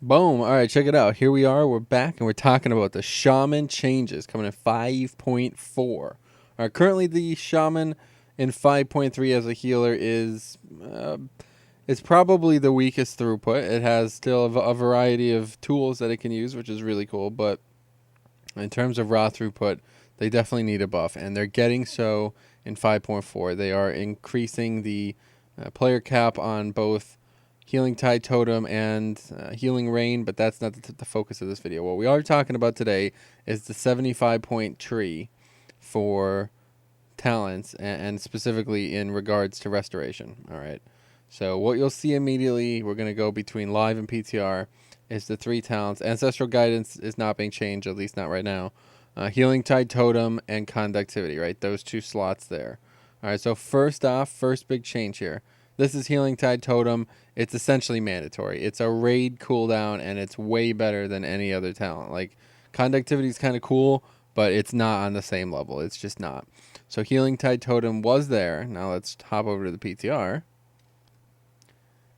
Boom. All right, check it out. Here we are. We're back, and we're talking about the Shaman changes coming in 5.4. All right, currently the Shaman in 5.3 as a healer is it's probably the weakest throughput. It has still a variety of tools that it can use, which is really cool. But in terms of raw throughput, they definitely need a buff, and they're getting so in 5.4. They are increasing the player cap on both Healing Tide Totem and Healing Rain, but that's not the focus of this video. What we are talking about today is the 75-point tree for talents, and specifically in regards to restoration. All right. So what you'll see immediately, we're going to go between live and PTR, is the 3 talents. Ancestral Guidance is not being changed, at least not right now. Healing Tide Totem and Conductivity, right? Those 2 slots there. All right, so first off, first big change here. This is Healing Tide Totem. It's essentially mandatory. It's a raid cooldown, and it's way better than any other talent. Like, Conductivity is kind of cool, but it's not on the same level. It's just not. So Healing Tide Totem was there. Now let's hop over to the PTR.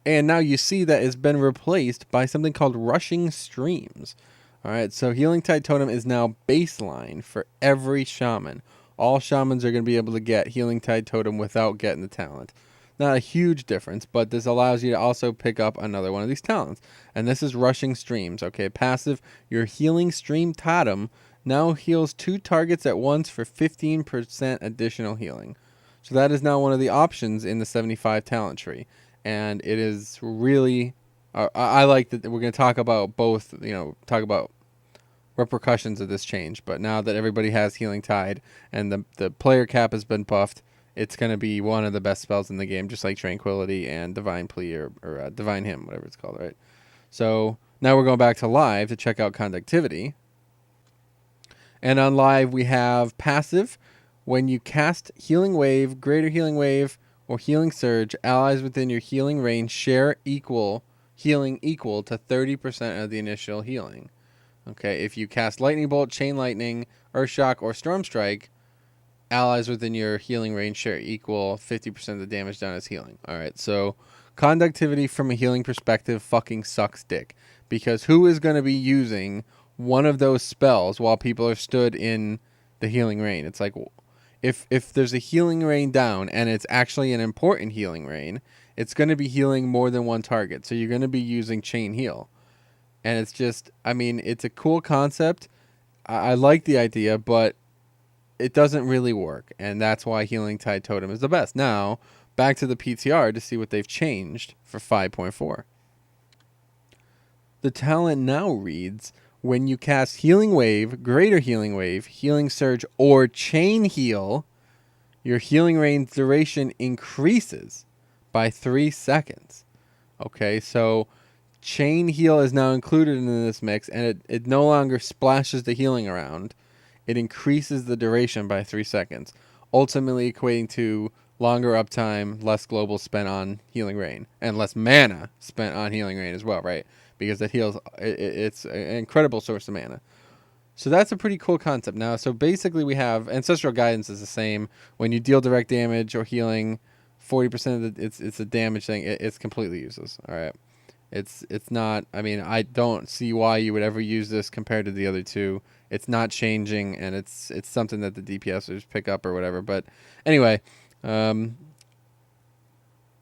And now you see that it's been replaced by something called Rushing Streams. All right, so Healing Tide Totem is now baseline for every Shaman. All Shamans are going to be able to get Healing Tide Totem without getting the talent. Not a huge difference, but this allows you to also pick up another one of these talents. And this is Rushing Streams. Okay, passive, your Healing Stream Totem now heals 2 targets at once for 15% additional healing. So that is now one of the options in the 75 talent tree. And it is really, I like that we're going to talk about both, talk about repercussions of this change. But now that everybody has Healing Tide and the player cap has been buffed, it's going to be one of the best spells in the game, just like Tranquility and Divine Plea or Divine Hymn, whatever it's called, right? So now we're going back to live to check out Conductivity. And on live, we have passive. When you cast Healing Wave, Greater Healing Wave, or Healing Surge, allies within your healing range share healing equal to 30% of the initial healing. Okay, if you cast Lightning Bolt, Chain Lightning, Earth Shock, or Storm Strike, allies within your healing range share equal 50% of the damage done as healing. All right, so Conductivity from a healing perspective fucking sucks dick, because who is going to be using one of those spells while people are stood in the healing rain? It's like, if there's a healing rain down and it's actually an important healing rain, it's going to be healing more than one target. So you're going to be using chain heal. And it's just, I mean, it's a cool concept. I like the idea, but it doesn't really work. And that's why Healing Tide Totem is the best. Now, back to the PTR to see what they've changed for 5.4. The talent now reads, when you cast Healing Wave, Greater Healing Wave, Healing Surge, or Chain Heal, your healing range duration increases by 3 seconds. Okay, so Chain Heal is now included in this mix, and it no longer splashes the healing around. It increases the duration by 3 seconds, ultimately equating to longer uptime, less global spent on Healing Rain, and less mana spent on Healing Rain as well, right? Because it heals, it's an incredible source of mana. So that's a pretty cool concept now. So basically we have Ancestral Guidance is the same. When you deal direct damage or healing, 40% of it's a damage thing. It's completely useless. All right. It's not, I mean, I don't see why you would ever use this compared to the other two. It's not changing, and it's something that the DPSers pick up or whatever. But anyway, I'm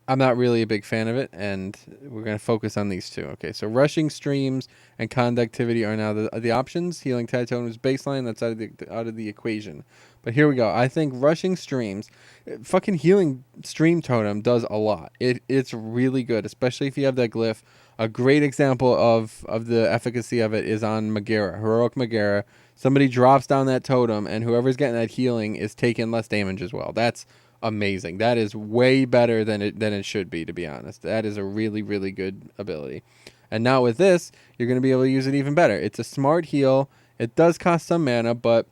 not really a big fan of it, and we're going to focus on these two. Okay, so Rushing Streams and Conductivity are now the options. Healing Tide Totem is baseline. That's out of the equation. But here we go. I think Rushing Streams, fucking Healing Stream Totem does a lot. It's really good, especially if you have that glyph. A great example of the efficacy of it is on Megara, Heroic Megara. Somebody drops down that totem, and whoever's getting that healing is taking less damage as well. That's amazing. That is way better than it should be, to be honest. That is a really, really good ability. And now with this, you're going to be able to use it even better. It's a smart heal. It does cost some mana, but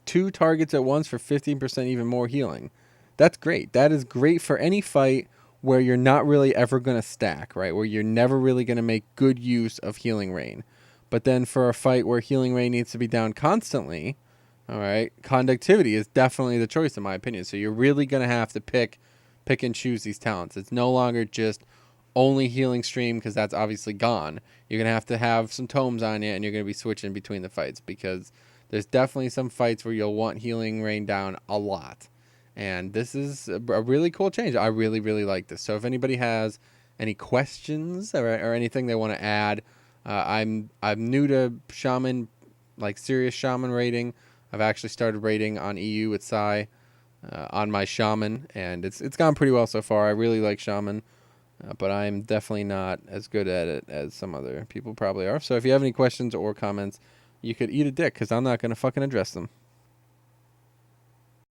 2 targets at once for 15% even more healing. That's great. That is great for any fight where you're not really ever going to stack, right? Where you're never really going to make good use of Healing Rain. But then for a fight where Healing Rain needs to be down constantly, all right, Conductivity is definitely the choice in my opinion. So you're really going to have to pick and choose these talents. It's no longer just only healing stream, because that's obviously gone. You're going to have some tomes on you, and you're going to be switching between the fights, because there's definitely some fights where you'll want healing rain down a lot. And this is a really cool change. I really, really like this. So if anybody has any questions or anything they want to add, I'm new to Shaman, like serious Shaman raiding. I've actually started raiding on EU with Sai on my Shaman, and it's gone pretty well so far. I really like Shaman, but I'm definitely not as good at it as some other people probably are. So if you have any questions or comments, you could eat a dick, because I'm not going to fucking address them.